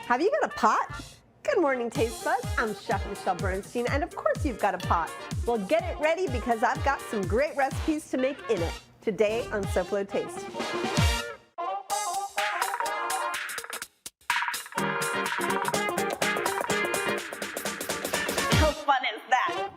Have you got a pot? Good morning, Taste Buds. I'm Chef Michelle Bernstein, and of course you've got a pot. Well, get it ready because I've got some great recipes to make in it today on SoFlo Taste. How fun is that?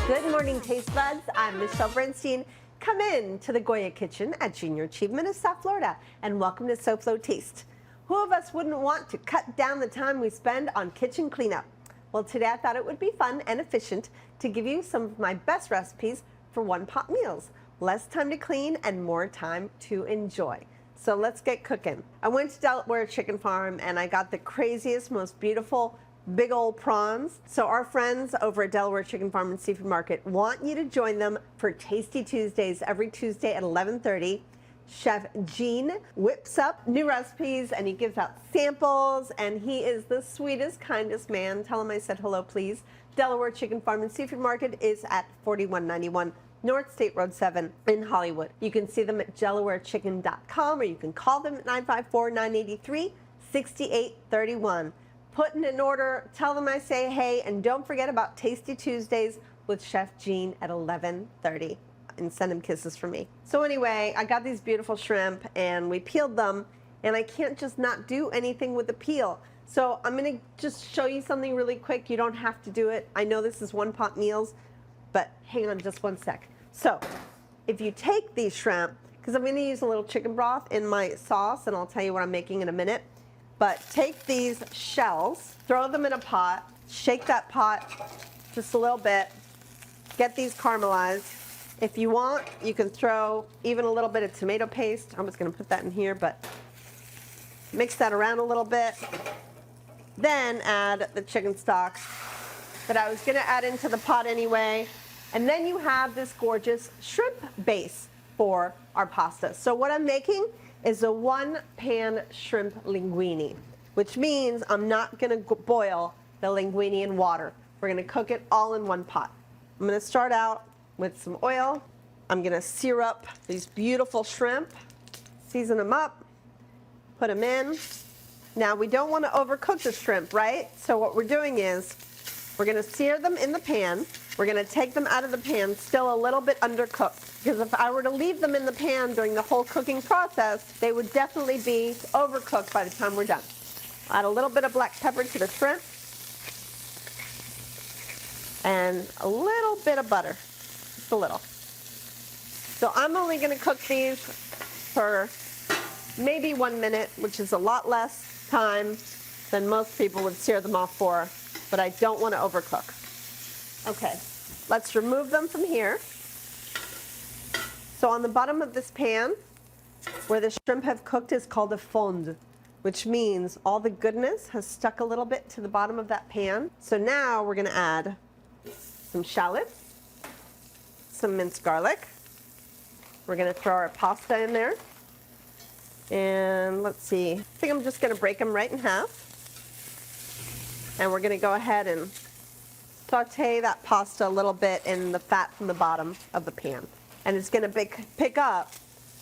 Good morning, Taste Buds. I'm Michelle Bernstein. Come in to the Goya Kitchen at Junior Achievement of South Florida, and welcome to SoFlo Taste. Who of us wouldn't want to cut down the time we spend on kitchen cleanup? Well, today I thought it would be fun and efficient to give you some of my best recipes for one-pot meals. Less time to clean and more time to enjoy. So let's get cooking. I went to Delaware Chicken Farm and I got the craziest, most beautiful big old prawns. So our friends over at Delaware Chicken Farm and Seafood Market want you to join them for Tasty Tuesdays every Tuesday at 11:30. Chef Gene whips up new recipes and he gives out samples, and he is the sweetest, kindest man. Tell him I said hello, please. Delaware Chicken Farm and Seafood Market is at 4191 North State Road 7 in Hollywood. You can see them at delawarechicken.com, or you can call them at 954-983-6831. Put in an order, tell them I say hey, and don't forget about Tasty Tuesdays with Chef Gene at 11:30, and send him kisses from me. So anyway, I got these beautiful shrimp and we peeled them, and I can't just not do anything with the peel. So I'm gonna just show you something really quick. You don't have to do it. I know this is one pot meals, but hang on just one sec. So if you take these shrimp, because I'm gonna use a little chicken broth in my sauce, and I'll tell you what I'm making in a minute. But take these shells, throw them in a pot, shake that pot just a little bit, get these caramelized. If you want, you can throw even a little bit of tomato paste. I'm just gonna put that in here, but mix that around a little bit. Then add the chicken stock that I was gonna add into the pot anyway. And then you have this gorgeous shrimp base for our pasta. So what I'm making is a one-pan shrimp linguine, which means I'm not gonna boil the linguine in water. We're gonna cook it all in one pot. I'm gonna start out with some oil. I'm gonna sear up these beautiful shrimp, season them up, put them in. Now we don't wanna overcook the shrimp, right? So what we're doing is we're gonna sear them in the pan. We're gonna take them out of the pan still a little bit undercooked, because if I were to leave them in the pan during the whole cooking process, they would definitely be overcooked by the time we're done. Add a little bit of black pepper to the shrimp and a little bit of butter, just a little. So I'm only gonna cook these for maybe 1 minute, which is a lot less time than most people would sear them off for, but I don't wanna overcook. Okay, let's remove them from here. So on the bottom of this pan, where the shrimp have cooked, is called a fond, which means all the goodness has stuck a little bit to the bottom of that pan. So now we're gonna add some shallots, some minced garlic. We're gonna throw our pasta in there. And let's see, I think I'm just gonna break them right in half. And we're gonna go ahead and saute that pasta a little bit in the fat from the bottom of the pan. And it's gonna pick up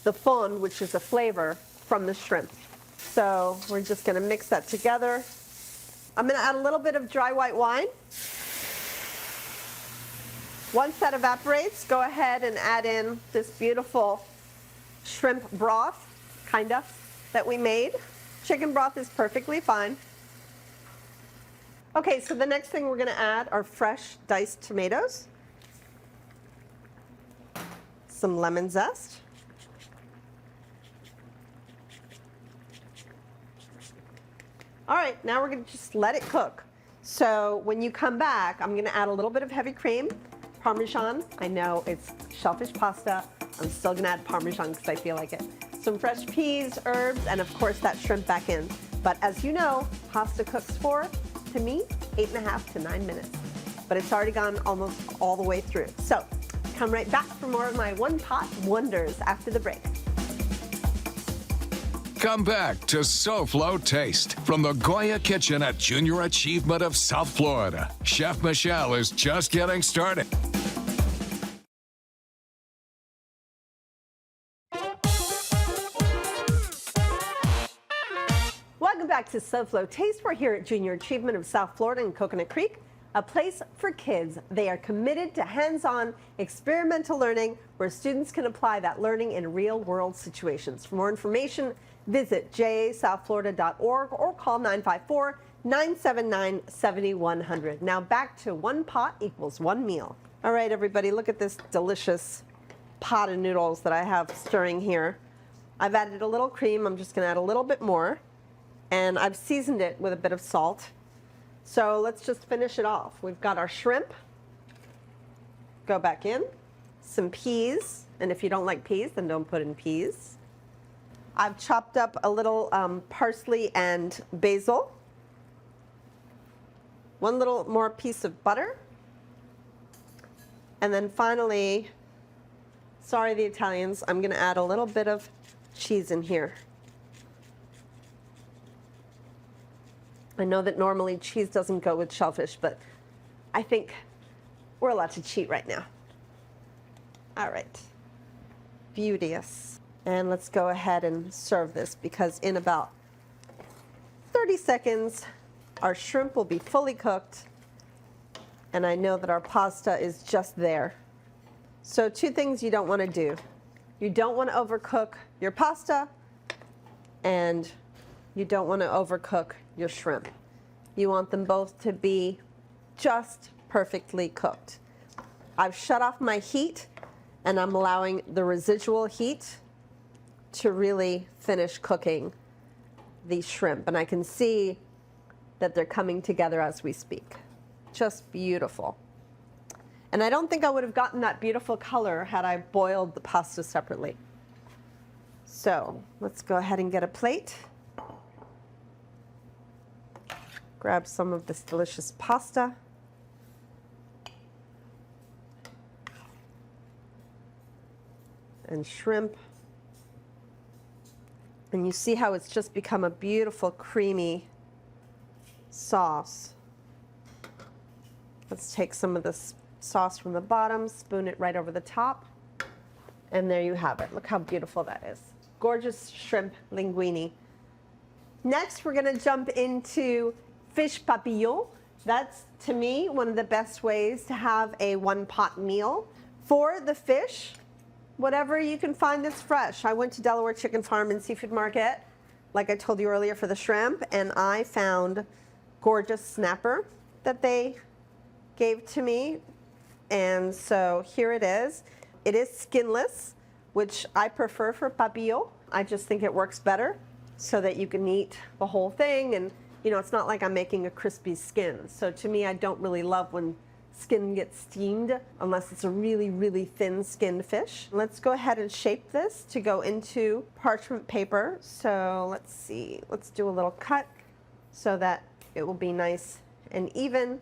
the fond, which is a flavor from the shrimp. So we're just gonna mix that together. I'm gonna add a little bit of dry white wine. Once that evaporates, go ahead and add in this beautiful shrimp broth, kinda, that we made. Chicken broth is perfectly fine. Okay, so the next thing we're gonna add are fresh diced tomatoes, some lemon zest, all right, now we're gonna just let it cook. So when you come back, I'm gonna add a little bit of heavy cream, Parmesan. I know it's shellfish pasta. I'm still gonna add Parmesan because I feel like it. Some fresh peas, herbs, and of course that shrimp back in. But as you know, pasta cooks for, to me, 8.5 to 9 minutes. But it's already gone almost all the way through. So come right back for more of my one-pot wonders after the break. Come back to SoFlo Taste from the Goya Kitchen at Junior Achievement of South Florida. Chef Michelle is just getting started. to SoFlo Taste. We're here at Junior Achievement of South Florida in Coconut Creek, a place for kids. They are committed to hands-on experimental learning where students can apply that learning in real-world situations. For more information, visit jasouthflorida.org or call 954-979-7100. Now back to one pot equals one meal. All right, everybody, look at this delicious pot of noodles that I have stirring here. I've added a little cream. I'm just going to add a little bit more. And I've seasoned it with a bit of salt. So let's just finish it off. We've got our shrimp. Go back in. Some peas. And if you don't like peas, then don't put in peas. I've chopped up a little parsley and basil. One little more piece of butter. And then finally, sorry the Italians, I'm going to add a little bit of cheese in here. I know that normally cheese doesn't go with shellfish, but I think we're allowed to cheat right now. All right. Beauteous. And let's go ahead and serve this because in about 30 seconds, our shrimp will be fully cooked. And I know that our pasta is just there. So two things you don't want to do. You don't want to overcook your pasta, and you don't want to overcook your shrimp. You want them both to be just perfectly cooked. I've shut off my heat, and I'm allowing the residual heat to really finish cooking the shrimp. And I can see that they're coming together as we speak. Just beautiful. And I don't think I would have gotten that beautiful color had I boiled the pasta separately. So let's go ahead and get a plate. Grab some of this delicious pasta. And shrimp. And you see how it's just become a beautiful creamy sauce. Let's take some of this sauce from the bottom, spoon it right over the top, and there you have it. Look how beautiful that is. Gorgeous shrimp linguine. Next, we're going to jump into fish papillote. That's, to me, one of the best ways to have a one-pot meal. For the fish, whatever you can find that's fresh. I went to Delaware Chicken Farm and Seafood Market, like I told you earlier, for the shrimp, and I found gorgeous snapper that they gave to me. And so here it is. It is skinless, which I prefer for papillote. I just think it works better so that you can eat the whole thing. And, you know, it's not like I'm making a crispy skin. So to me, I don't really love when skin gets steamed unless it's a really, really thin skinned fish. Let's go ahead and shape this to go into parchment paper. So let's see, let's do a little cut so that it will be nice and even,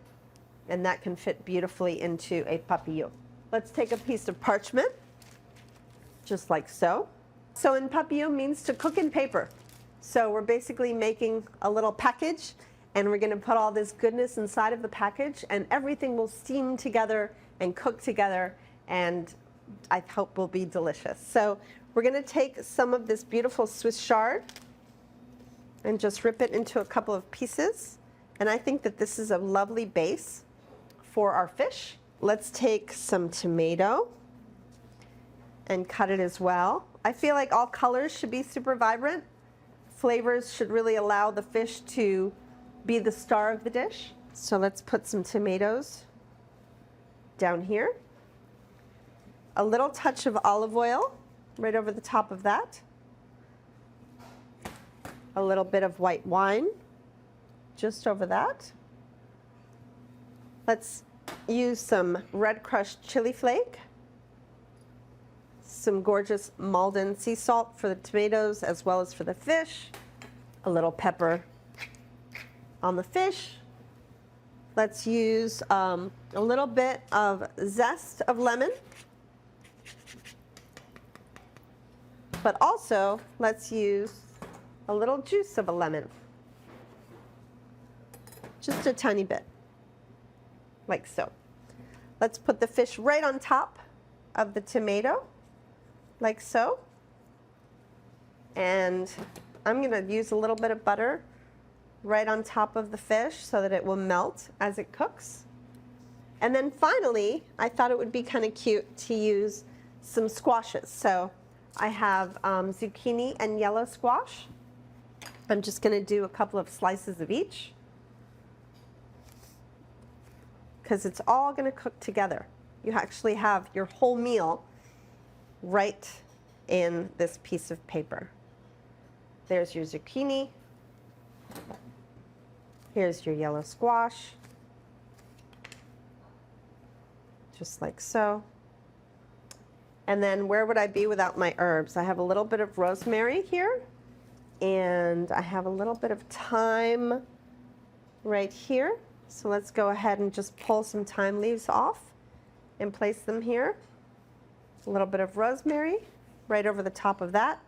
and that can fit beautifully into a papillote. Let's take a piece of parchment, just like so. So in papillote means to cook in paper. So we're basically making a little package, and we're gonna put all this goodness inside of the package, and everything will steam together and cook together, and I hope will be delicious. So we're gonna take some of this beautiful Swiss chard and just rip it into a couple of pieces. And I think that this is a lovely base for our fish. Let's take some tomato and cut it as well. I feel like all colors should be super vibrant. Flavors should really allow the fish to be the star of the dish. So let's put some tomatoes down here. A little touch of olive oil right over the top of that. A little bit of white wine just over that. Let's use some red crushed chili flake, some gorgeous Maldon sea salt for the tomatoes as well as for the fish, a little pepper on the fish. Let's use a little bit of zest of lemon, but also let's use a little juice of a lemon. Just a tiny bit, like so. Let's put the fish right on top of the tomato, like so. And I'm gonna use a little bit of butter right on top of the fish so that it will melt as it cooks. And then finally, I thought it would be kind of cute to use some squashes. So I have zucchini and yellow squash. I'm just going to do a couple of slices of each because it's all going to cook together. You actually have your whole meal right in this piece of paper. There's your zucchini. Here's your yellow squash. Just like so. And then where would I be without my herbs? I have a little bit of rosemary here, and I have a little bit of thyme right here. So let's go ahead and just pull some thyme leaves off and place them here. A little bit of rosemary right over the top of that.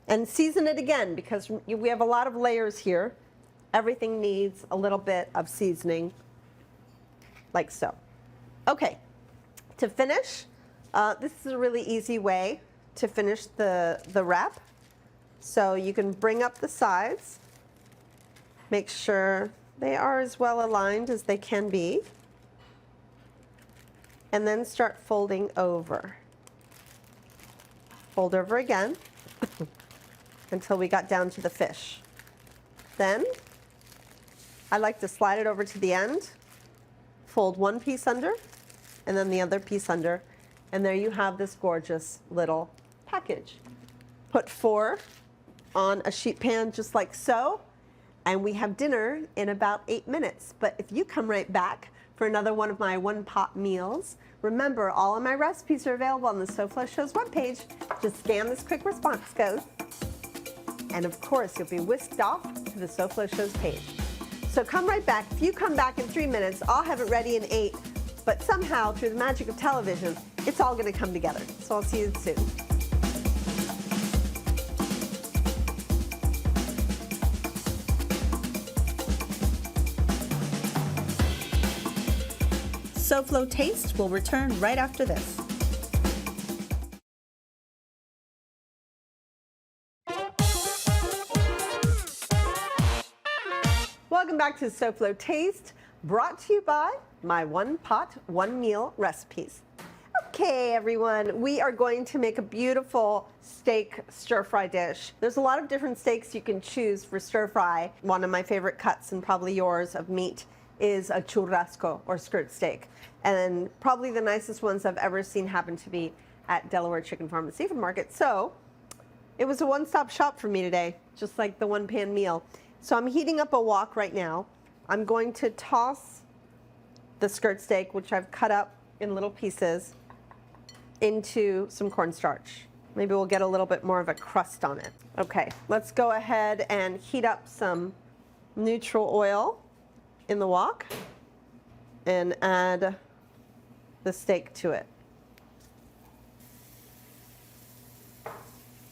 And season it again because we have a lot of layers here. Everything needs a little bit of seasoning, like so. Okay, to finish, this is a really easy way to finish the wrap. So you can bring up the sides, make sure they are as well aligned as they can be, and then start folding over. Fold over again until we got down to the fish. Then I like to slide it over to the end, fold one piece under, and then the other piece under, and there you have this gorgeous little package. Put 4 on a sheet pan just like so, and we have dinner in about 8 minutes. But if you come right back for another one of my one-pot meals, remember all of my recipes are available on the SoFlo Show's webpage. Just scan this quick response code, and of course you'll be whisked off to the SoFlo Show's page. So come right back. If you come back in 3 minutes, I'll have it ready in 8. But somehow, through the magic of television, it's all going to come together. So I'll see you soon. SoFlo Taste will return right after this. Welcome back to SoFlo Taste, brought to you by my One Pot, One Meal recipes. Okay, everyone, we are going to make a beautiful steak stir-fry dish. There's a lot of different steaks you can choose for stir-fry. One of my favorite cuts, and probably yours, of meat is a churrasco, or skirt steak. And probably the nicest ones I've ever seen happen to be at Delaware Chicken Farm and Seafood Market. So it was a one-stop shop for me today, just like the one-pan meal. So I'm heating up a wok right now. I'm going to toss the skirt steak, which I've cut up in little pieces, into some cornstarch. Maybe we'll get a little bit more of a crust on it. Okay, let's go ahead and heat up some neutral oil in the wok and add the steak to it.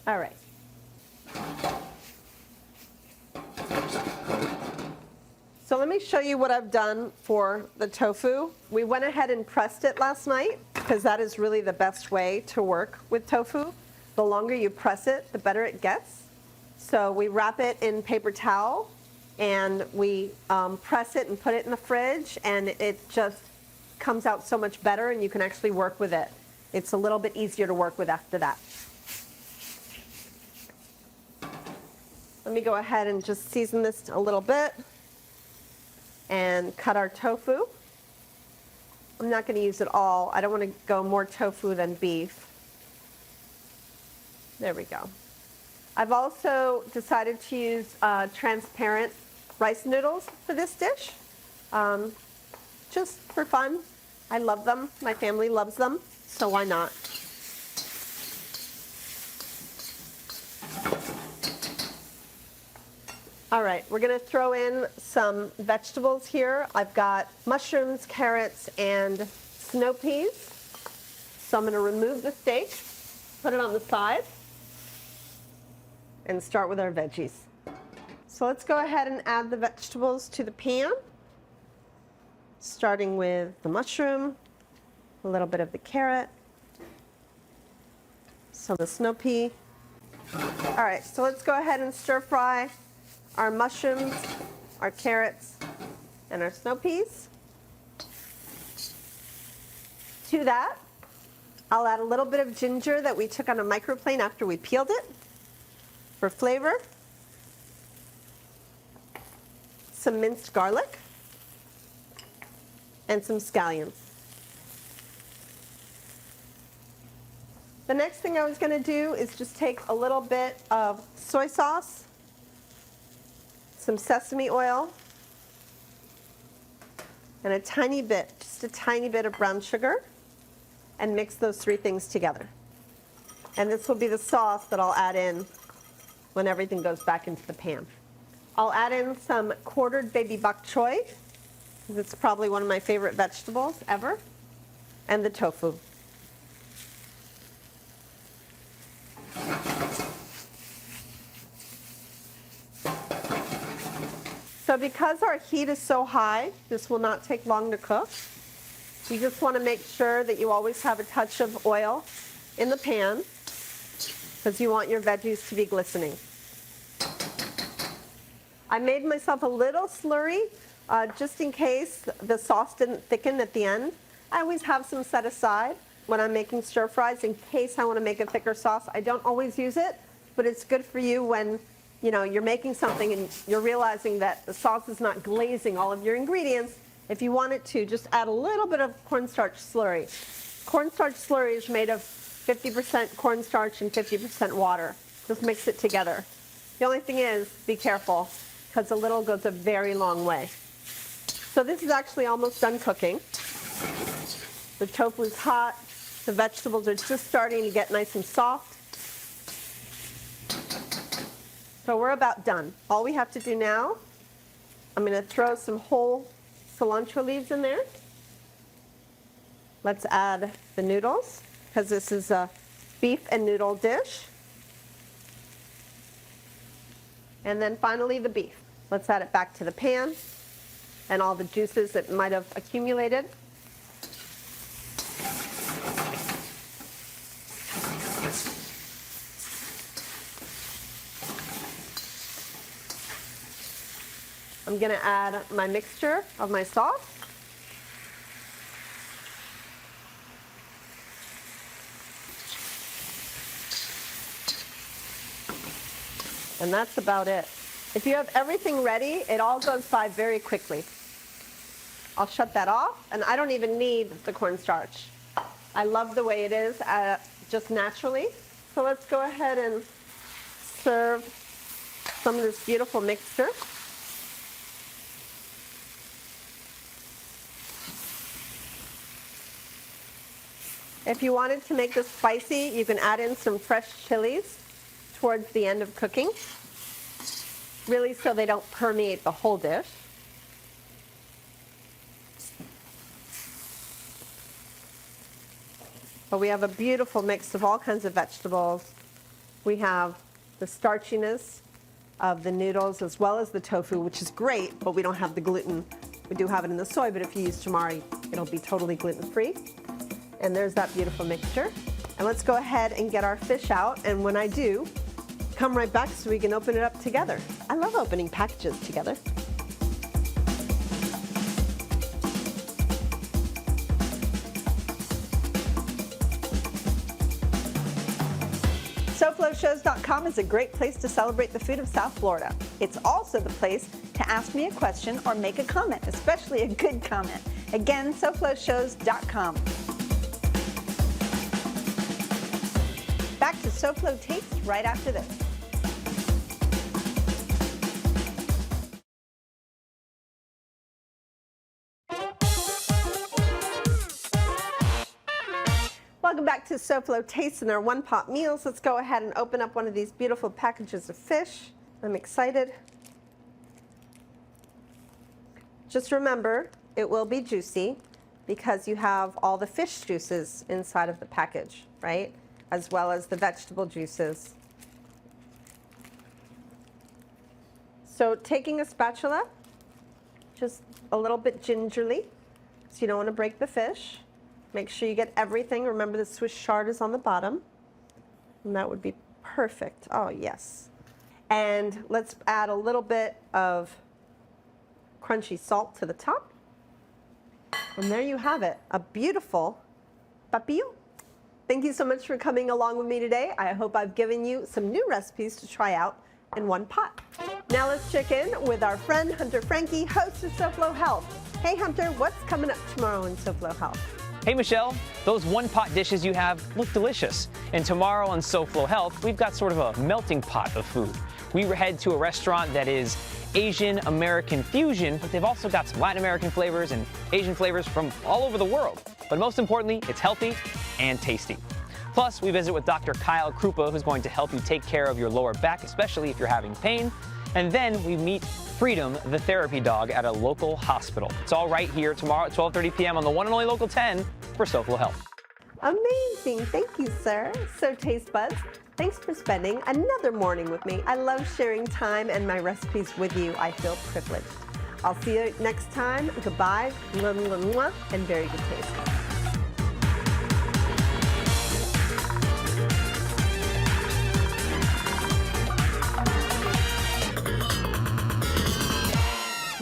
All right. So let me show you what I've done for the tofu. We went ahead and pressed it last night because that is really the best way to work with tofu. The longer you press it, the better it gets. So we wrap it in paper towel and we press it and put it in the fridge, and it just comes out so much better, and you can actually work with it. It's a little bit easier to work with after that. Let me go ahead and just season this a little bit and cut our tofu. I'm not going to use it all. I don't want to go more tofu than beef. There we go. I've also decided to use transparent rice noodles for this dish, just for fun. I love them. My family loves them, so why not? All right, we're going to throw in some vegetables here. I've got mushrooms, carrots, and snow peas. So I'm going to remove the steak, put it on the side, and start with our veggies. So let's go ahead and add the vegetables to the pan, starting with the mushroom, a little bit of the carrot, some of the snow pea. All right, so let's go ahead and stir fry our mushrooms, our carrots and our snow peas. To that, I'll add a little bit of ginger that we took on a microplane after we peeled it for flavor. Some minced garlic and some scallions. The next thing I was going to do is just take a little bit of soy sauce, some sesame oil, and a tiny bit, just a tiny bit of brown sugar, and mix those three things together. And this will be the sauce that I'll add in when everything goes back into the pan. I'll add in some quartered baby bok choy, because it's probably one of my favorite vegetables ever, and the tofu. So because our heat is so high, this will not take long to cook. You just want to make sure that you always have a touch of oil in the pan, because you want your veggies to be glistening. I made myself a little slurry just in case the sauce didn't thicken at the end. I always have some set aside when I'm making stir fries in case I want to make a thicker sauce. I don't always use it, but it's good for you when you're making something and you're realizing that the sauce is not glazing all of your ingredients. If you want it to, just add a little bit of cornstarch slurry. Cornstarch slurry is made of 50% cornstarch and 50% water. Just mix it together. The only thing is, be careful, because a little goes a very long way. So this is actually almost done cooking. The tofu's hot. The vegetables are just starting to get nice and soft. So we're about done. All we have to do now, I'm going to throw some whole cilantro leaves in there. Let's add the noodles, because this is a beef and noodle dish. And then finally the beef. Let's add it back to the pan and all the juices that might have accumulated. I'm going to add my mixture of my sauce. And that's about it. If you have everything ready, it all goes by very quickly. I'll shut that off, and I don't even need the cornstarch. I love the way it is, just naturally. So let's go ahead and serve some of this beautiful mixture. If you wanted to make this spicy, you can add in some fresh chilies towards the end of cooking, really so they don't permeate the whole dish. But we have a beautiful mix of all kinds of vegetables. We have the starchiness of the noodles as well as the tofu, which is great, but we don't have the gluten. We do have it in the soy, but if you use tamari, it'll be totally gluten-free. And there's that beautiful mixture. And let's go ahead and get our fish out. And when I do, come right back so we can open it up together. I love opening packages together. SoFloShows.com is a great place to celebrate the food of South Florida. It's also the place to ask me a question or make a comment, especially a good comment. Again, SoFloShows.com. Back to SoFlo Taste right after this. Welcome back to SoFlo Taste and our one-pot meals. Let's go ahead and open up one of these beautiful packages of fish. I'm excited. Just remember, it will be juicy because you have all the fish juices inside of the package, right? As well as the vegetable juices. So taking a spatula, just a little bit gingerly, so you don't want to break the fish. Make sure you get everything. Remember the Swiss chard is on the bottom. And that would be perfect. Oh, yes. And let's add a little bit of crunchy salt to the top. And there you have it, a beautiful papillote. Thank you so much for coming along with me today. I hope I've given you some new recipes to try out in one pot. Now let's check in with our friend Hunter Frankie, host of SoFlo Health. Hey Hunter, what's coming up tomorrow in SoFlo Health? Hey Michelle, those one-pot dishes you have look delicious. And tomorrow on SoFlo Health, we've got sort of a melting pot of food. We head to a restaurant that is Asian American fusion, but they've also got some Latin American flavors and Asian flavors from all over the world. But most importantly, it's healthy and tasty. Plus, we visit with Dr. Kyle Krupa, who's going to help you take care of your lower back, especially if you're having pain. And then we meet Freedom, the therapy dog, at a local hospital. It's all right here tomorrow at 12:30 p.m. on the one and only Local 10 for SoFlo Health. Amazing, thank you, sir. So Taste Buds, thanks for spending another morning with me. I love sharing time and my recipes with you. I feel privileged. I'll see you next time. Goodbye, and very good taste.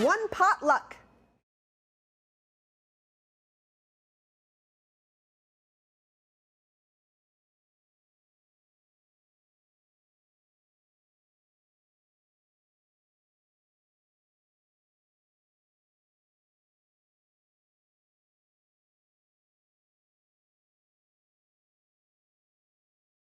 One potluck.